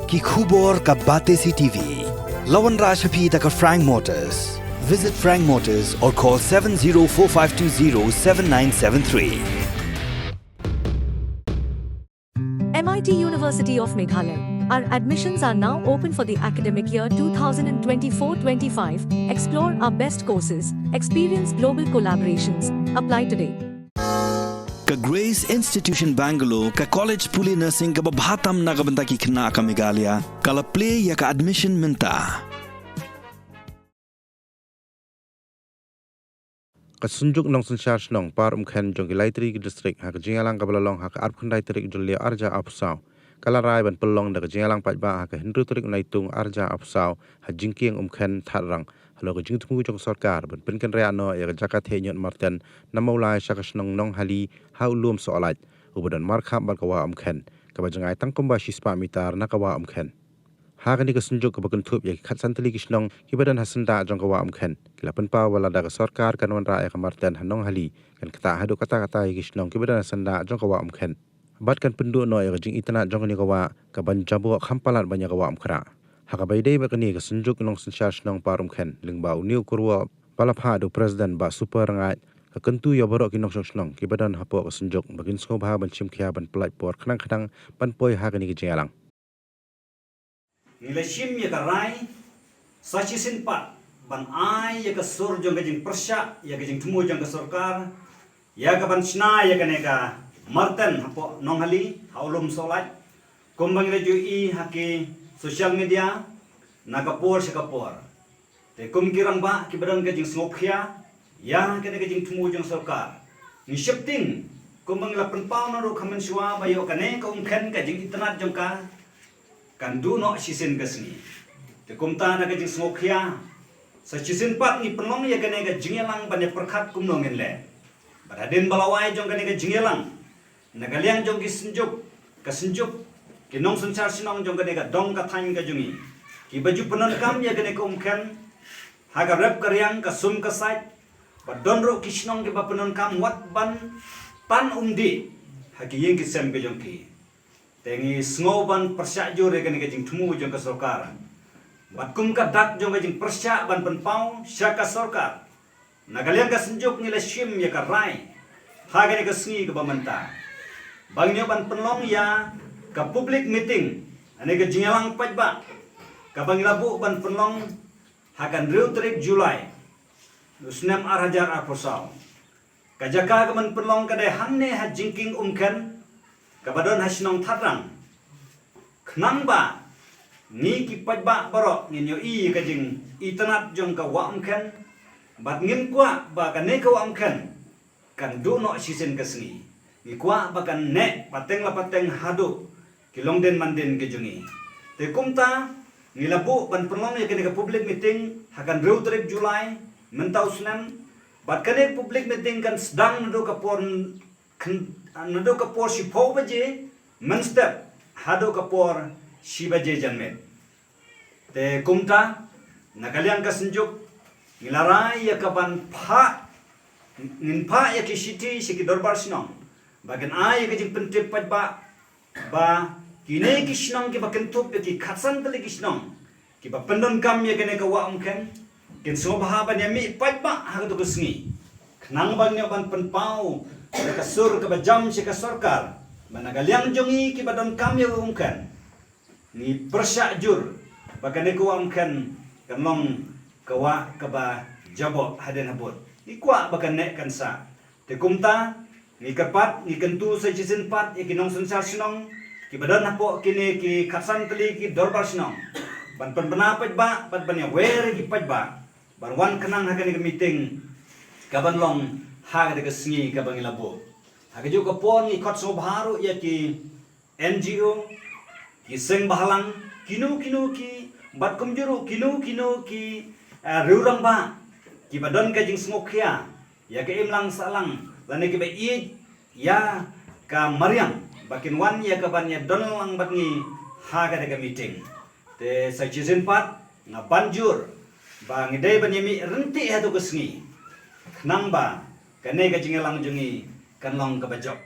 ki khubor ka bate CTV. Lawan Rashaphi taka Frank Motors. Visit Frank Motors or call 7045207973. MIT University of Meghalaya. Our admissions are now open for the academic year 2024-25. Explore our best courses, experience global collaborations. Apply today. Ka Grace Institution Bangalore ka College Puli Nursing ka babhatam na kabanta ki khna ka Meghalaya kala play ya ka admission minta. Kasunjuk nong sunshar nong par khen jong ilaitri ki district ha ka jingalang ka balalong ha ka arp khandai trik julia arja apsau kala rai ban pelong da ka jingalang pajba ha ka hindu trik naitung arja apsau ha jingkiang khen tharang halo ka jingtmu jong sarkar ban pinkan rea no ya ka jakat he nyot marten namaulai shakas nong hali ha ulum soalat ubadan markham ban ka wa khen ka bajangai tangkomba shispa mitar na ka wa khen Hagan ni kasunjuk ka bakentup ya khatsan tali kisnong kibadan hasanda jong ka wa khen kilapan pa wala da ka sarkar kan wan ra ka marten hanong hali kan kata hadu kata kisnong kibadan hasanda jong ka wa khen bat kan pendu no ya jing itana jong ni ka wa ka ban jabo khampalat banya ka wa khra haka baidei ba kani kasunjuk nong sunshar nong parum khen lingba uniu kurwa palapha do president ba super ngai ka kentu ya borok kinong snong kibadan hapo kasunjuk bagin sko ba ban chimkhia ban plai por khang ban poi hagan ni jingalang Nilashim ya karai sachi sinpat ban ai ya kasur jong gajing persya ya gajing tumu jong ka sarkar ya ka ban chna ya kaneka marten hapo nonghali haulum solat kumbang reju i haki social media nakapor sakapor te kumkirang ba kibadan gajing sngopkhia ya kaneka gajing tumu jong sarkar ni shifting kumbang la penpau no ro khamen suwa bayo kaneka khen gajing itnat jong ka kan du no sisin kasni te kumta na ka jing smokhia sa sisin pat ni penong ya kane ka jingelang banya perkhat kumno ngenle badadin balawai jong kane ka jingelang nagaliang jong ki senjuk kinong sunchar sinong jong kane ka dong ka thain ka jungi ki baju penon kam ya kane ka umkhen ha ka rap karyang ka sum ka sait badon ro kisnong ki ba penon kam wat ban tan umdi ha ki yeng ki sem ka jong ki tengi sngoban persya jure kan kajing tumu jong ka sarkar batkum ka dak jong kajing persya ban penpau syaka sarkar nagaliang ka senjuk ngila shim ya ka rai hagani ka sngi ka bamanta bangnya ban penlong ya ka public meeting ane ka jingalang pajba ka bangilabu ban penlong hakan riu tarik Julai usnem arhajar arposau ka jaka ka ban penlong ka de hanne ha jingking umken kabadon hasinong thatrang khnang ba ni ki pajba borok nginyo i kajing itanat jong ka wa khen bat ngin kwa ba ka ne ka wa khen kan du no sisen kasngi ni kwa ba kan ne pateng la pateng hadu kilong den manden ke jungi te kumta nilabu ban perlong ya ka public meeting hakan reu tarik Julai mentau sunan bat kane public meeting kan sedang nado ka porn nado kapor si pau baje menstep hado kapor si baje janmet te kumta nakaliang kasenjuk nilarai ya kaban pha ya kisiti si dorbar sinong bagan ai ka jing pentip ba kine kisnong ki bakentup ki khatsan tali kisnong ki ba pendon kam ya kene ka wa umken ken so bahaban ya mi ba ha to kusngi khnang bang ne ban penpau kasur ke bajam si sarkar managaliang jongi ki badon kam ya umkan ni persya jur bagane ko umkan kanlong kawa kaba jabo haden habot ni kwa bagane kansa te kumta ni kapat ni kentu sa jisin pat ikinong sunsar sinong ki badon hapo kini ki khatsan tali ki dorbar sinong ban penapaj ba pat ban ya wer ki pajba barwan kanang hagani meeting kabanlong haga de sngi ka bangilabo haga jo ka pon ni khot so bharu ya ki NGO ki seng bahalang kinu ki bat kumjuru kinu ki rurang ba ki badon ka jing smokhia ya ka imlang salang lane ki ba i ya ka mariam bakin wan ya ka ban ya don lang bat ngi haga de meeting te sa season pat na banjur ba ngidai ban yemi renti ha to ka sngi nang ba kane ka jingalang jungi kanlong ka bajok